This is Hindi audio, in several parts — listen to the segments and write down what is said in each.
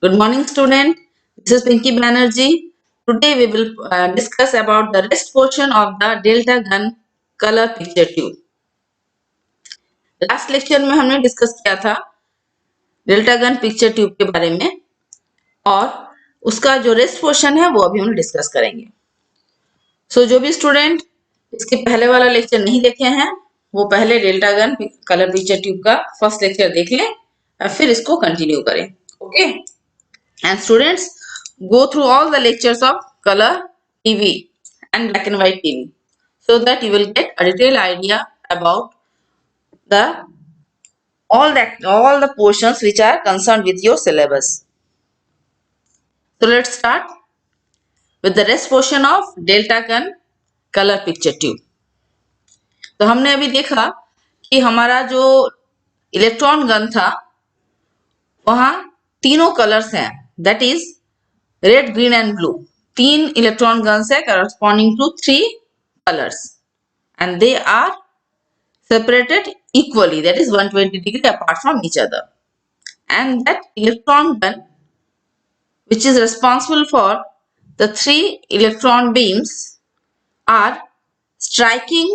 Good morning, student. This is Pinky Banerjee. Today we will discuss about the rest portion of the delta gun color picture tube. Last lecture में हमने डिस्कस किया था डेल्टा गन पिक्चर ट्यूब के बारे में और उसका जो रेस्ट पोर्शन है वो अभी हम डिस्कस करेंगे. जो भी स्टूडेंट इसके पहले वाला लेक्चर नहीं देखे हैं वो पहले delta gun colour picture tube का फर्स्ट लेक्चर देख लें और फिर इसको कंटिन्यू करें. Okay. And students, go through all the lectures of color TV and black and white TV so that you will get a detailed idea about the all the portions which are concerned with your syllabus. So let's start with the rest portion of delta gun color picture tube. तो हमने अभी देखा कि हमारा जो इलेक्ट्रॉन गन था वहां तीनों कलर्स हैं, that is red, green and blue. 3 electron guns है corresponding to 3 colors and they are separated equally, that is 120 degree apart from each other. And that electron gun which is responsible for the 3 electron beams are striking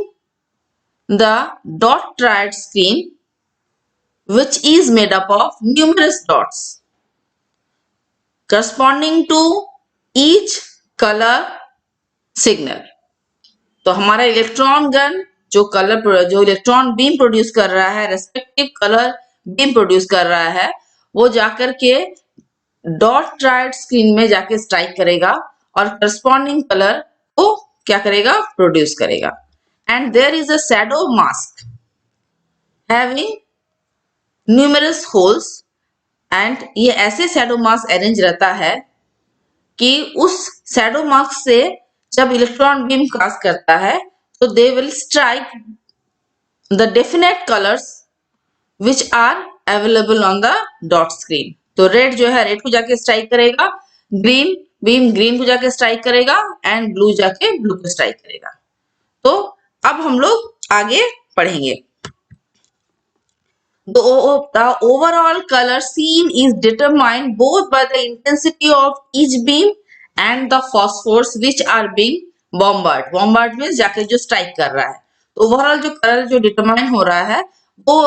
the dot triad screen which is made up of numerous dots corresponding to each color signal. तो हमारा इलेक्ट्रॉन गन जो इलेक्ट्रॉन बीम प्रोड्यूस कर रहा है, रेस्पेक्टिव कलर बीम प्रोड्यूस कर रहा है, वो जाकर के डॉट ट्रायड स्क्रीन में जाके स्ट्राइक करेगा और करस्पॉन्डिंग कलर को क्या करेगा, प्रोड्यूस करेगा. And there is a shadow mask having numerous holes and ये ऐसे शैडो मास्क अरेंज रहता है कि उस शैडो मास्क से जब इलेक्ट्रॉन बीम क्रॉस करता है तो they will strike the definite colours which are available on the dot screen. तो रेड जो है रेड को जाके स्ट्राइक करेगा, ग्रीन बीम ग्रीन को जाके स्ट्राइक करेगा एंड ब्लू जाके ब्लू को स्ट्राइक करेगा. तो अब हम लोग आगे पढ़ेंगे. The overall color seen is determined both by the intensity of each beam and the phosphors which are being bombarded. Bombard means जाके जो strike कर रहा है. तो ओवरऑल जो कलर जो डिटरमाइन हो रहा है वो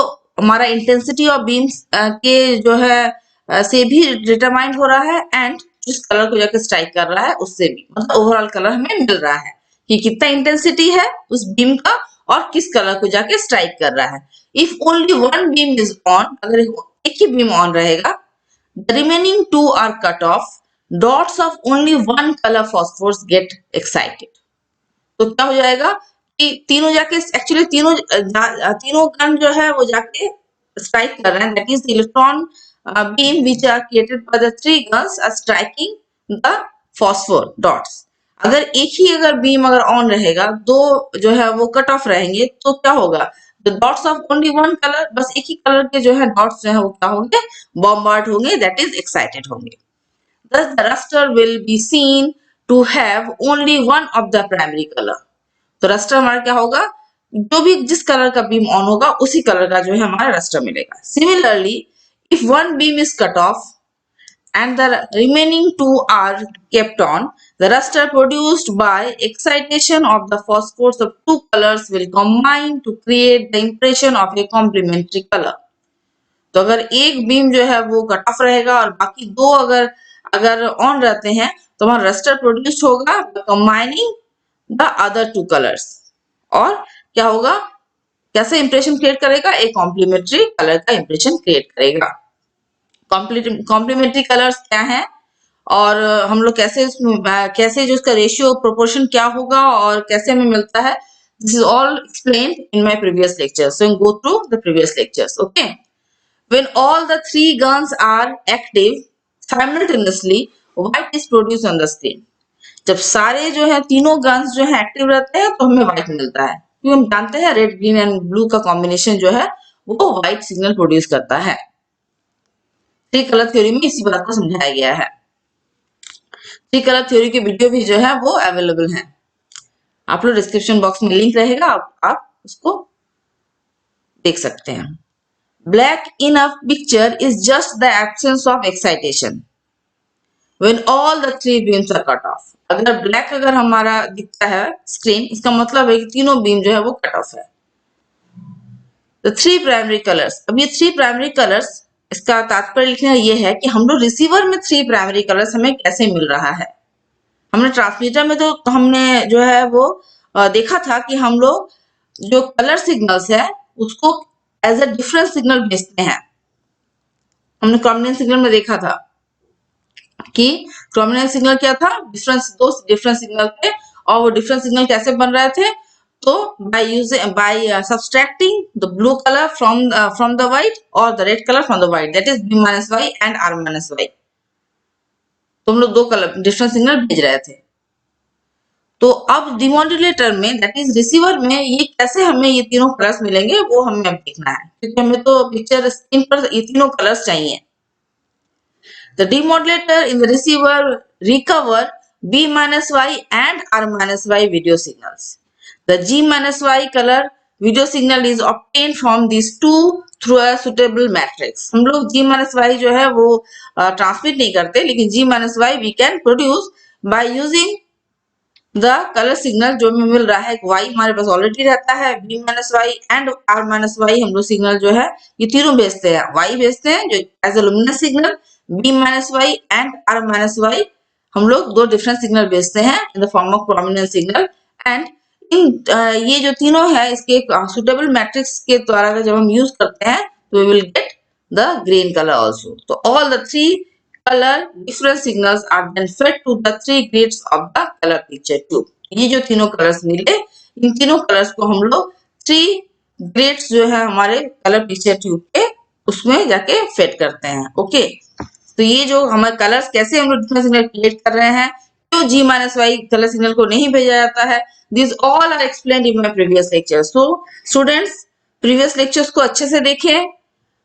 हमारा इंटेंसिटी ऑफ बीम्स के जो है से भी डिटरमाइन हो रहा है एंड जिस कलर को जाके स्ट्राइक कर रहा है उससे भी, मतलब ओवरऑल कलर हमें मिल रहा है कि कितना इंटेंसिटी है उस बीम का और किस कलर को जाके स्ट्राइक कर रहा है. If only one beam is on, अगर एक ही बीम ऑन रहेगा, the remaining 2 are cut off. Dots of only one color phosphors get excited. तो क्या हो जाएगा कि तीनों जाके एक्चुअली तीनों गन जो है वो जाके स्ट्राइक कर रहे हैं. That is the electron beam which are created by the 3 guns are striking the phosphor dots. अगर एक ही अगर बीम अगर ऑन रहेगा, दो जो है वो कट ऑफ रहेंगे तो क्या होगा, the dots of only one color, बस एक ही कलर के जो है डॉट्स जो है वो क्या होंगे, बॉम्बार्ड होंगे, दैट इज एक्साइटेड होंगे. Thus the raster will be seen to have only one of the primary color. तो raster हमारा क्या होगा, जो भी जिस कलर का बीम ऑन होगा उसी कलर का जो है हमारा raster मिलेगा. Similarly, if one beam is cut off and the remaining 2 are kept on, the raster produced by excitation of the phosphors of 2 colors will combine to create the impression of a complementary color. तो अगर एक बीम जो है वो कट ऑफ रहेगा और बाकी दो अगर ऑन रहते हैं तो वहां रस्टर प्रोड्यूस होगा कंबाइनिंग द अदर 2 कलर्स. और क्या होगा, कैसे इंप्रेशन क्रिएट करेगा, एक कॉम्प्लीमेंट्री कलर का इंप्रेशन क्रिएट करेगा. कॉम्प्लीमेंट्री कलर्स क्या है और हम लोग कैसे जो उसका रेशियो प्रोपोर्शन क्या होगा और कैसे हमें मिलता है, this is all explained in my previous lectures. So go through the previous lectures. Okay. When all the 3 guns are active simultaneously, white is produced on the screen. जब सारे जो है तीनों गन्स जो है एक्टिव रहते हैं तो हमें व्हाइट मिलता है, क्योंकि हम जानते हैं रेड ग्रीन एंड ब्लू का कॉम्बिनेशन जो है वो व्हाइट सिग्नल प्रोड्यूस करता है. 3 कलर थ्योरी में इसी बात को समझाया गया है. 3 कलर थ्योरी की वीडियो भी जो है वो अवेलेबल है, आप लोग डिस्क्रिप्शन बॉक्स में लिंक रहेगा, आप उसको देख सकते हैं. Black in a picture is just the absence of excitation. when all the three beams are cut off. अगर ब्लैक अगर हमारा दिखता है स्क्रीन, इसका मतलब है कि तीनों बीम जो है वो कट ऑफ है। The three primary colors, अब ये थ्री प्राइमरी कलर्स, इसका तात्पर्य लिखना ये है कि हम लोग रिसीवर में थ्री प्राइमरी कलर्स हमें कैसे मिल रहा है। हमने ट्रांसमीटर में तो हमने जो है वो देखा था कि हम लोग जो कलर सिग्नल्स है उसको एज अ डिफरेंट सिग्नल भेजते हैं। हमने कॉम्बिनेशन सिग्नल में देखा था कि कॉम्बिनेशन सिग्नल क्या था, दो डिफरेंट सिग्नल थे और वो डिफरेंट सिग्नल कैसे बन रहे थे, तो by subtracting the blue color from the white or the red color from the white, that is b minus y and r minus y। तो हम लोग दो कलर डिफरेंट सिग्नल भेज रहे थे। तो अब डिमोडुलेटर में, दैट इज रिसीवर में, ये कैसे हमें ये तीनों कलर्स मिलेंगे वो हमें अब देखना है, क्योंकि हमें तो पिक्चर स्क्रीन पर ये तीनों कलर्स चाहिए। The demodulator in the receiver recover b minus y and r minus y video signals. The g minus y color video signal is obtained from these two through a suitable matrix. हम लोग g minus y जो है वो ट्रांसमिट नहीं करते, लेकिन g minus y we can produce by using the color signal जो हमें मिल रहा है। y हमारे पास ऑलरेडी रहता है, b minus y and r minus y हम लोग सिग्नल जो है ये तीनों भेजते हैं। y भेजते हैं जो as a luminous signal, b minus y and r minus y हम लोग दो डिफरेंट सिग्नल भेजते हैं in the form of prominent signal. And in ये जो तीनों है इसके सुटेबल मैट्रिक्स के द्वारा जब हम यूज करते हैं तो we will get the green colour also. तो all the three color different signals are then fed to the three grids of the color picture tube। ये जो तीनों कलर्स मिले, इन तीनों कलर्स को हम लोग थ्री ग्रिड्स जो है हमारे कलर पिक्चर ट्यूब के उसमें जाके फेड करते हैं। ओके, तो ये जो हमारे कलर्स कैसे हम लोग डिफरेंट सिग्नल क्रिएट कर रहे हैं, क्यों G minus Y colour signal को नहीं भेजा जाता है, this all are explained in my previous lecture. So students, previous lectures को अच्छे से देखें,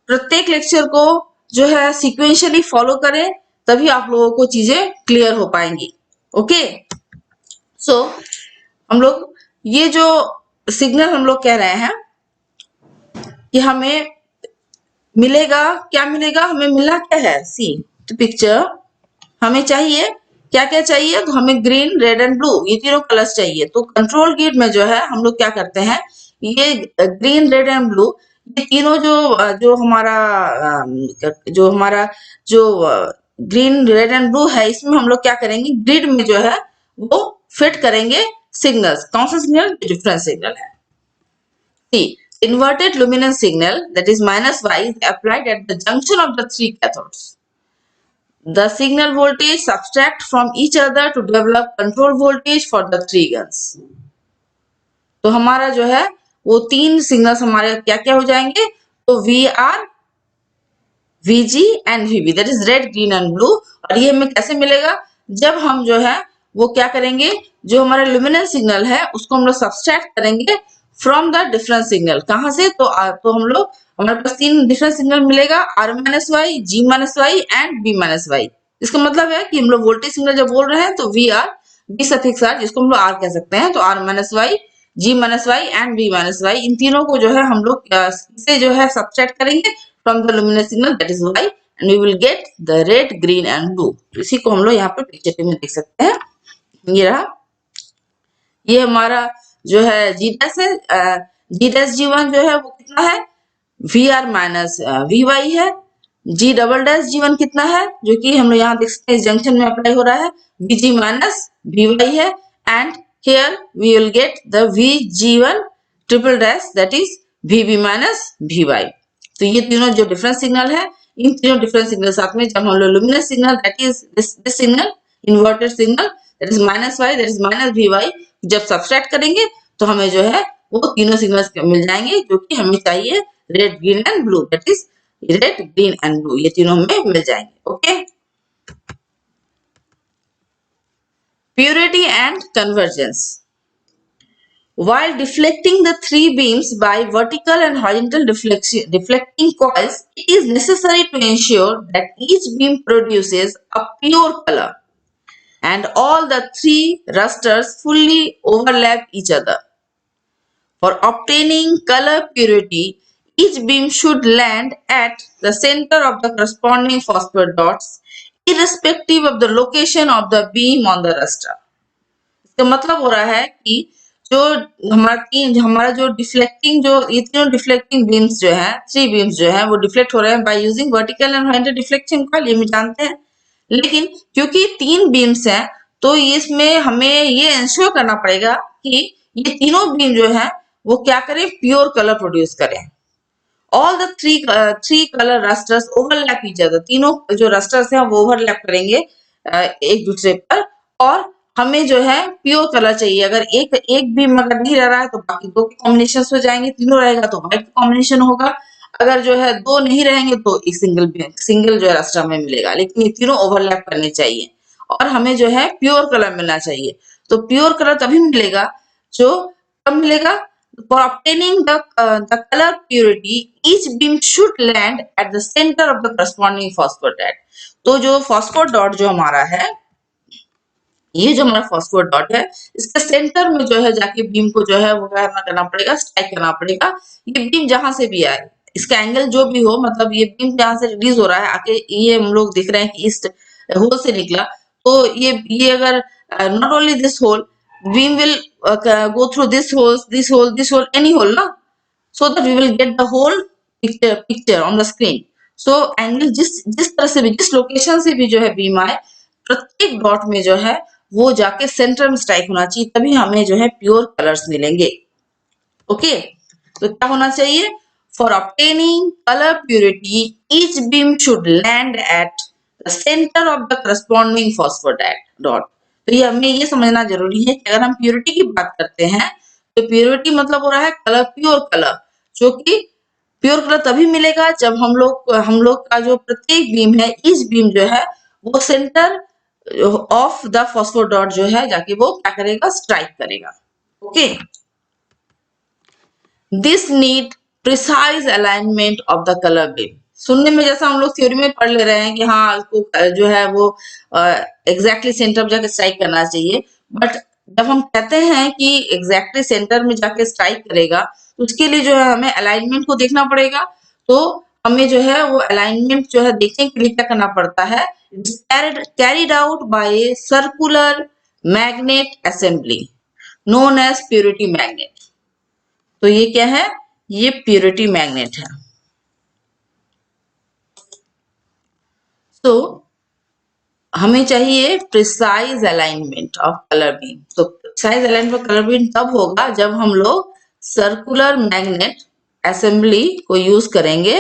प्रत्येक लेक्चर को जो है सीक्वेंशियली फॉलो करें, तभी आप लोगों को चीजें क्लियर हो पाएंगी। ओके, सो हम लोग ये जो सिग्नल हम लोग कह रहे हैं कि हमें मिलेगा, क्या मिलेगा, हमें मिलना क्या है, सी द पिक्चर। हमें चाहिए क्या क्या चाहिए, तो हमें ग्रीन रेड एंड ब्लू ये तीनों कलर्स चाहिए। तो कंट्रोल गेट में जो है हम लोग क्या करते हैं, ये ग्रीन रेड एंड ब्लू ये तीनों जो हमारा जो ग्रीन रेड एंड ब्लू है, इसमें हम लोग क्या करेंगे, ग्रिड में जो है वो फिट करेंगे सिग्नल्स। कौन सा सिग्नल, डिफरेंट सिग्नल है। सी inverted luminance signal, that is minus y, is applied at the junction of the three cathodes. The signal voltage subtract from each other to develop control voltage for the three guns. तो हमारा जो है वो तीन सिग्नल्स हमारे क्या क्या हो जाएंगे, तो VR, VG and VB, that is red green and blue. और ये हमें कैसे मिलेगा, जब हम जो है वो क्या करेंगे, जो हमारा लुमिनेंस सिग्नल है उसको हम लोग सब्सट्रैक्ट करेंगे फ्रॉम द डिफरेंट सिग्नल। कहाँ से, तो हम लोग हमारे पास तीन डिफरेंट सिग्नल मिलेगा, R minus Y, G minus Y and B minus Y. इसका मतलब है कि हम लोग वोल्टेज सिग्नल जब बोल रहे हैं तो VR, B सफिक्स R, जिसको हम लोग R कह सकते हैं, तो R minus Y, G minus Y and B minus Y, इन तीनों को जो है हम लोग से जो है सब्सट्रैक्ट करेंगे from the luminance signal, that is Y, and we will get the red green and blue. इसी को हम लोग यहाँ पर पिक्चर में देख सकते हैं। ये रहा, ये हमारा जो है जी डैश है, जी डैश G1 जो है वो कितना है, VR माइनस VY है। G डबल डैश G1 कितना है, जो कि हम लोग यहाँ देख सकते हैं इस जंक्शन में अप्लाई हो रहा है, VG माइनस VY है। And here we will get the VG1 triple dash, that is VB minus VY। तो ये तीनों जो डिफरेंट सिग्नल है, इन तीनों डिफरेंट सिग्नल साथ में जब हम लोग luminous signal, that is this signal, inverted signal, that is minus Y, that is minus VY, जब सब्सट्रैक्ट करेंगे तो हमें जो है वो तीनों सिग्नल्स मिल जाएंगे जो कि हमें चाहिए, red green and blue, that is red green and blue, ये तीनों हमें मिल जाएंगे। Okay, purity and convergence. While deflecting the three beams by vertical and horizontal deflecting coils, it is necessary to ensure that each beam produces a pure color and all the three rasters fully overlap each other. For obtaining color purity, each beam should land at the center of the corresponding phosphor dots irrespective of the location of the beam on the raster। इसका मतलब हो रहा है कि जो हमारा जो डिफ्लेक्टिंग जो ये तीनों डिफ्लेक्टिंग बीम्स जो है, थ्री बीम्स जो है वो डिफ्लेक्ट हो रहे हैं by using vertical and horizontal deflection coil, ये हम जानते हैं। लेकिन क्योंकि तीन बीम्स हैं तो इसमें हमें ये इंश्योर करना पड़ेगा कि ये तीनों बीम जो है वो क्या करें, प्योर कलर प्रोड्यूस करें। All the three colour rasters overlap each other, तीनों जो रस्टर्स हैं वो ओवरलैप करेंगे एक दूसरे पर, और हमें जो है प्योर कलर चाहिए। अगर एक भी अगर नहीं रह रहा है तो बाकी दो के कॉम्बिनेशन हो जाएंगे, तीनों रहेगा तो व्हाइट कॉम्बिनेशन होगा। अगर जो है दो नहीं रहेंगे तो एक सिंगल जो है रस्टर में मिलेगा, लेकिन ये तीनों ओवरलैप करने चाहिए और हमें जो है प्योर कलर मिलना चाहिए। तो प्योर कलर तभी मिलेगा जो कब मिलेगा, for obtaining the color purity, each beam should land at the center of the corresponding phosphor dot। तो जो phosphor dot जो हमारा है, ये जो हमारा phosphor dot है, इसके सेंटर में जो है जाके बीम को जो है वो करना पड़ेगा, स्ट्राइक करना पड़ेगा। ये बीम जहां से भी आए, इसका एंगल जो भी हो, मतलब ये बीम जहां से रिलीज हो रहा है आके, ये हम लोग देख रहे हैं कि इस होल से निकला, तो ये अगर not only this hole, beam will go through this hole, any hole, na? So that we will get the whole picture on the screen। So angle जिस तरह से भी, जिस लोकेशन से भी जो है बीम आए, प्रत्येक डॉट में जो है वो जाके सेंटर में स्ट्राइक होना चाहिए, तभी हमें जो है प्योर कलर्स मिलेंगे। ओके, तो क्या होना चाहिए, for obtaining colour purity each beam should land at the centre of the corresponding phosphor dot. तो ये हमें ये समझना जरूरी है कि अगर हम प्यूरिटी की बात करते हैं तो प्यूरिटी मतलब हो रहा है कलर, प्योर कलर, जो कि प्योर कलर तभी मिलेगा जब हम लोग का जो प्रत्येक बीम है, ईच बीम जो है वो centre of the phospho dot जो है जाके वो क्या करेगा, स्ट्राइक करेगा। Okay, this need precise alignment of the colour beam. सुनने में जैसा हम लोग थ्योरी में पढ़ ले रहे हैं कि हाँ उसको जो है वो एग्जैक्टली सेंटर में जाके स्ट्राइक करना चाहिए, बट जब हम कहते हैं कि एग्जैक्टली सेंटर में जाके स्ट्राइक करेगा तो उसके लिए जो है हमें अलाइनमेंट को देखना पड़ेगा। तो हमें जो है वो अलाइनमेंट जो है देखने के लिए क्या करना पड़ता है, carried out by circular magnet assembly known as purity magnet. तो ये क्या है, ये प्यूरिटी मैग्नेट है। तो हमें चाहिए precise alignment of colour beam. तो precise alignment of colour beam तब होगा जब हम लोग सर्कुलर मैग्नेट असेंबली को यूज करेंगे,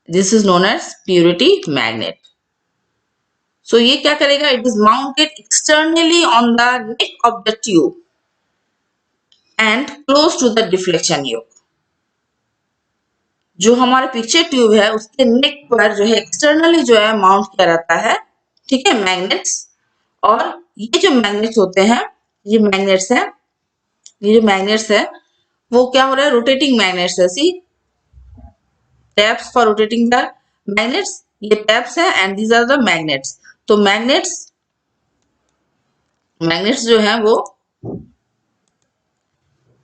this is known as purity magnet. So ये क्या करेगा, it is mounted externally on the neck of the tube and close to the deflection yoke. जो हमारा पिक्चर ट्यूब है उसके नेक पर जो है एक्सटर्नली जो है माउंट किया रहता है, ठीक है, मैग्नेट्स। और ये जो मैग्नेट्स होते हैं, ये मैग्नेट्स है, ये जो मैग्नेट्स है वो क्या हो रहा है, रोटेटिंग मैग्नेट्स है। See tabs for rotating the magnets, ये टैप्स है and these are the magnets. तो मैग्नेट्स जो है वो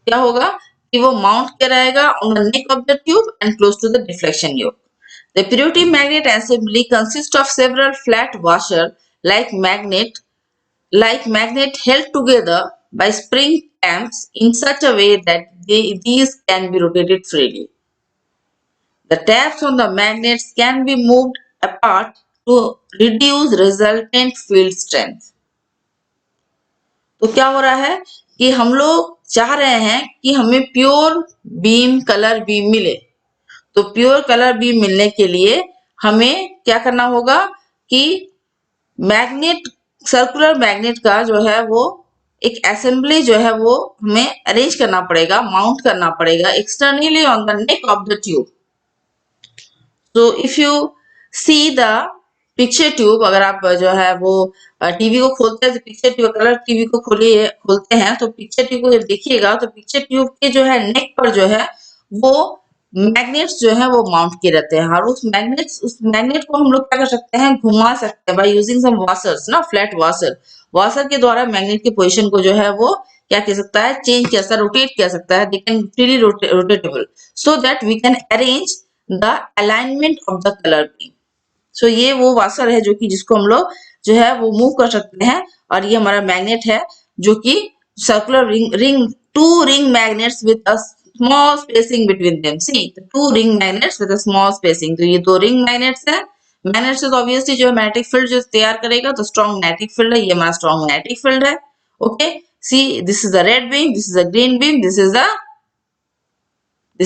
क्या होगा कि वो माउंट किया रहेगा on the neck of the tube and close to the deflection yoke. The purity magnet assembly consists of several flat washers like magnet held together by spring clamps in such a way that these can be rotated freely. The tabs on the magnets can be moved apart to reduce resultant field strength। तो क्या हो रहा है कि हम लोग चाह रहे हैं कि हमें प्योर बीम, कलर बीम मिले। तो प्योर कलर बीम मिलने के लिए हमें क्या करना होगा कि मैग्नेट, सर्कुलर मैग्नेट का जो है वो एक असेंबली जो है वो हमें अरेंज करना पड़ेगा, माउंट करना पड़ेगा externally on the neck of the tube. So if you see the picture tube, अगर आप जो है वो टीवी को खोलते हैं तो पिक्चर ट्यूब, कलर टीवी को खोलते हैं तो पिक्चर ट्यूब को जब देखिएगा तो पिक्चर ट्यूब के जो है नेक पर जो है वो मैग्नेट्स जो है वो माउंट किए रहते हैं। और उस मैग्नेट को हम लोग क्या कर सकते हैं, घुमा सकते हैं बाय यूजिंग सम वाशर्स ना, फ्लैट वाशर के द्वारा मैग्नेट की पोजीशन को जो है वो क्या कह सकता है, चेंज किया सकता है, रोटेट किया सकता है। They can freely rotatable so that we can arrange the alignment of the colour beam. So ये वो वाशर है जो कि जिसको हम लोग जो है वो मूव कर सकते हैं। और ये हमारा मैग्नेट है जो कि circular ring two ring magnets with a small spacing between them. See two ring magnets with a small spacing. तो ये दो रिंग मैग्नेट्स है। मैग्नेट से तो ऑब्वियसली जो है मैग्नेटिक फील्ड जो तैयार करेगा, तो स्ट्रॉन्ग मैग्नेटिक फील्ड है, ये हमारा स्ट्रॉन्ग मैग्नेटिक फील्ड है। Okay, see this is the red beam, this is the green beam, this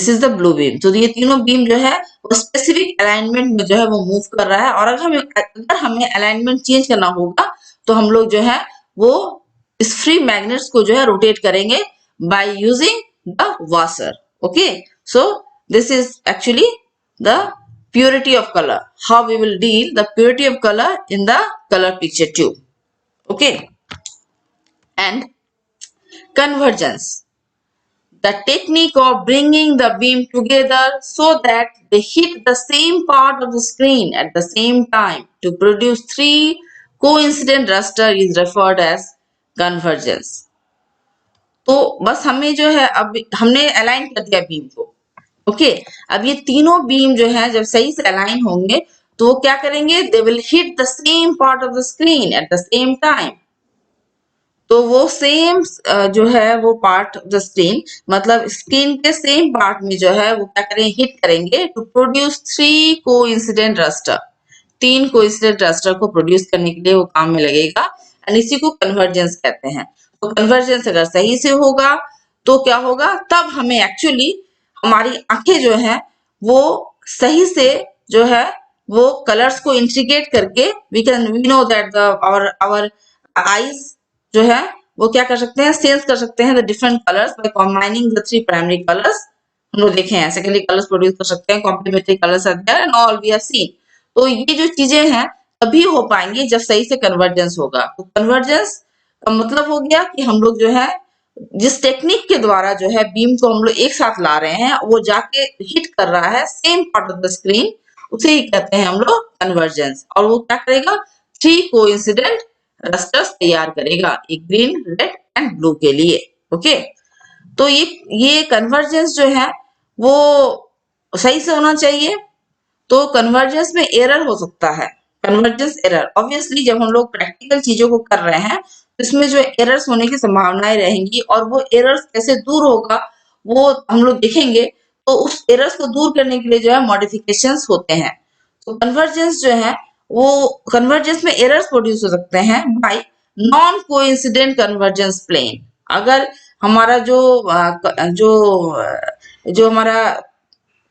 is the blue beam. तो ये तीनों बीम जो है वो स्पेसिफिक अलाइनमेंट में जो है वो मूव कर रहा है। और अगर हमें अलाइनमेंट चेंज करना होगा तो हम लोग जो है वो इस फ्री मैग्नेट्स को जो है रोटेट करेंगे by using the washer. Okay, so this is actually the purity of color, how we will deal the purity of color in the color picture tube. Okay, and convergence, the technique of bringing the beam together so that they hit the same part of the screen at the same time to produce three coincident raster is referred as convergence. तो बस हमें जो है अब हमने अलाइन कर दिया बीम को। ओके, अब ये तीनों बीम जो है जब सही से अलाइन होंगे तो वो क्या करेंगे, they will hit the same part of the screen at the same time. तो वो सेम जो है वो पार्ट ऑफ द स्क्रीन, मतलब स्क्रीन के सेम पार्ट में जो है वो क्या करेंगे, हिट करेंगे to produce three coincident raster. तीन कोइंसिडेंट रस्टर को प्रोड्यूस करने के लिए वो काम में लगेगा एंड इसी को कन्वर्जेंस कहते हैं। तो कन्वर्जेंस अगर सही से होगा तो क्या होगा, तब हमें एक्चुअली हमारी आंखें जो है वो सही से जो है वो कलर्स को इंटीग्रेट करके we know that the our eyes जो है वो क्या कर सकते हैं, सेंस कर सकते हैं the different colours by combining the three primary colours. हम लोग देखे हैं सेकेंडरी कलर्स प्रोड्यूस कर सकते हैं, complementary colours are there and all we have seen. तो ये जो चीजें हैं तभी हो पाएंगी जब सही से कन्वर्जेंस होगा। तो कन्वर्जेंस का मतलब हो गया कि हम लोग जो है जिस टेक्निक के द्वारा जो है बीम को हम लोग एक साथ ला रहे हैं वो जाके हिट कर रहा है same part of the screen, उसे ही कहते हैं हम लोग कन्वर्जेंस। और वो क्या करेगा, थ्री कोइंसिडेंट रस्टर्स तैयार करेगा, एक ग्रीन, रेड एंड ब्लू के लिए। ओके, तो ये कन्वर्जेंस जो है वो सही से होना चाहिए। तो कन्वर्जेंस में एरर हो सकता है, कन्वर्जेंस एरर ऑब्वियसली जब हम लोग प्रैक्टिकल चीजों को कर रहे हैं तो इसमें जो एरर्स होने की संभावनाएं रहेंगी और वो एरर्स कैसे दूर होगा वो हम लोग देखेंगे। तो उस एरर्स को दूर करने के लिए जो है मॉडिफिकेशंस होते हैं। तो कन्वर्जेंस जो है वो कन्वर्जेंस में एरर्स प्रोड्यूस हो सकते हैं by non coincident convergence plane. अगर हमारा जो जो हमारा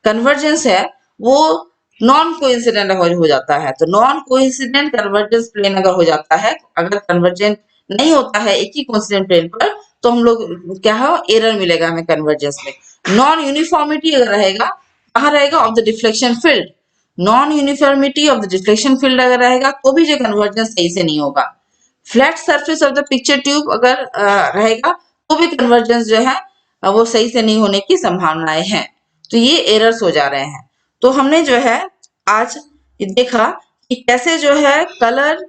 कन्वर्जेंस है वो नॉन कोइंसिडेंट हो जाता है, तो नॉन कोइंसिडेंट कन्वर्जेंस प्लेन अगर हो जाता है, अगर कन्वर्जेंट नहीं होता है एक ही कोइंसिडेंट प्लेन पर, तो हम लोग क्या है एरर मिलेगा हमें कन्वर्जेंस में। नॉन यूनिफॉर्मिटी अगर रहेगा, कहाँ रहेगा, of the deflection field. Non uniformity of the deflection field अगर रहेगा तो भी जो कन्वर्जेंस सही से नहीं होगा। Flat surface of the picture tube अगर रहेगा तो भी कन्वर्जेंस जो है वो सही से नहीं होने की संभावनाएं हैं। तो ये एरर्स हो जा रहे हैं। तो हमने जो है आज देखा कि कैसे जो है कलर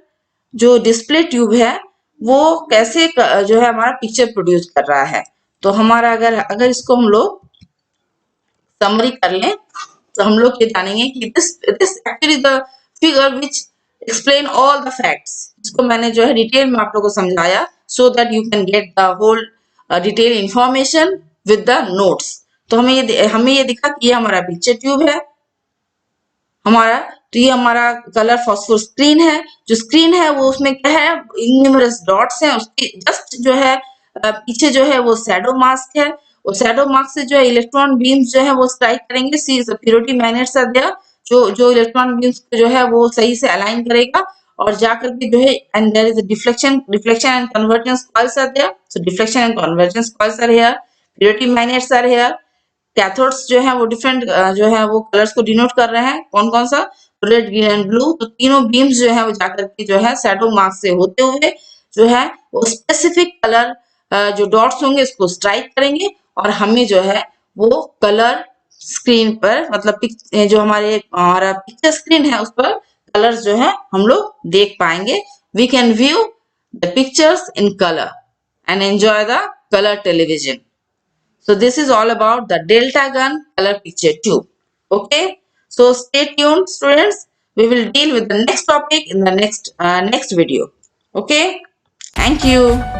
जो डिस्प्ले ट्यूब है वो कैसे जो है हमारा पिक्चर प्रोड्यूस कर रहा है। तो हमारा अगर इसको हम लोग समरी कर लें तो हम लोग ये जानेंगे कि this actually the figure which explain all the facts. इसको मैंने जो है डिटेल में आप लोगों को समझाया so that you can get the whole detail information with the notes. तो हमें ये दिखा कि ये हमारा पिक्चर ट्यूब है हमारा। तो ये हमारा कलर फॉस्फोर स्क्रीन है। जो स्क्रीन है वो उसमें क्या है, न्यूमरस डॉट्स हैं, उसके जस्ट जो है पीछे जो है वो शैडो मास्क है। और शैडो मास्क से जो है इलेक्ट्रॉन बीम्स जो है वो स्ट्राइक करेंगे। सी प्योरिटी मैग्नेट्स आर देयर, जो इलेक्ट्रॉन बीम्स जो है वो सही से अलाइन करेगा और जाकर के जो है and there is deflection and convergence coils are there. So deflection and convergence coils are here, purity magnets are here. Cathodes जो है वो डिफरेंट जो है वो कलर्स को डिनोट कर रहे हैं, कौन कौन सा, रेड, ग्रीन एंड ब्लू। तो तीनों बीम्स जो है वो जाकर के जो है शैडो मार्क से होते हुए जो है वो स्पेसिफिक कलर जो डॉट्स होंगे इसको स्ट्राइक करेंगे और हमें जो है वो कलर स्क्रीन पर, मतलब जो हमारा पिक्चर स्क्रीन है उस पर कलर्स जो है हम लोग देख पाएंगे। We can view the pictures in colour and enjoy the color television. So this is all about the delta gun color picture tube. Okay, so stay tuned students, We will deal with the next topic in the next video. Okay? Thank you.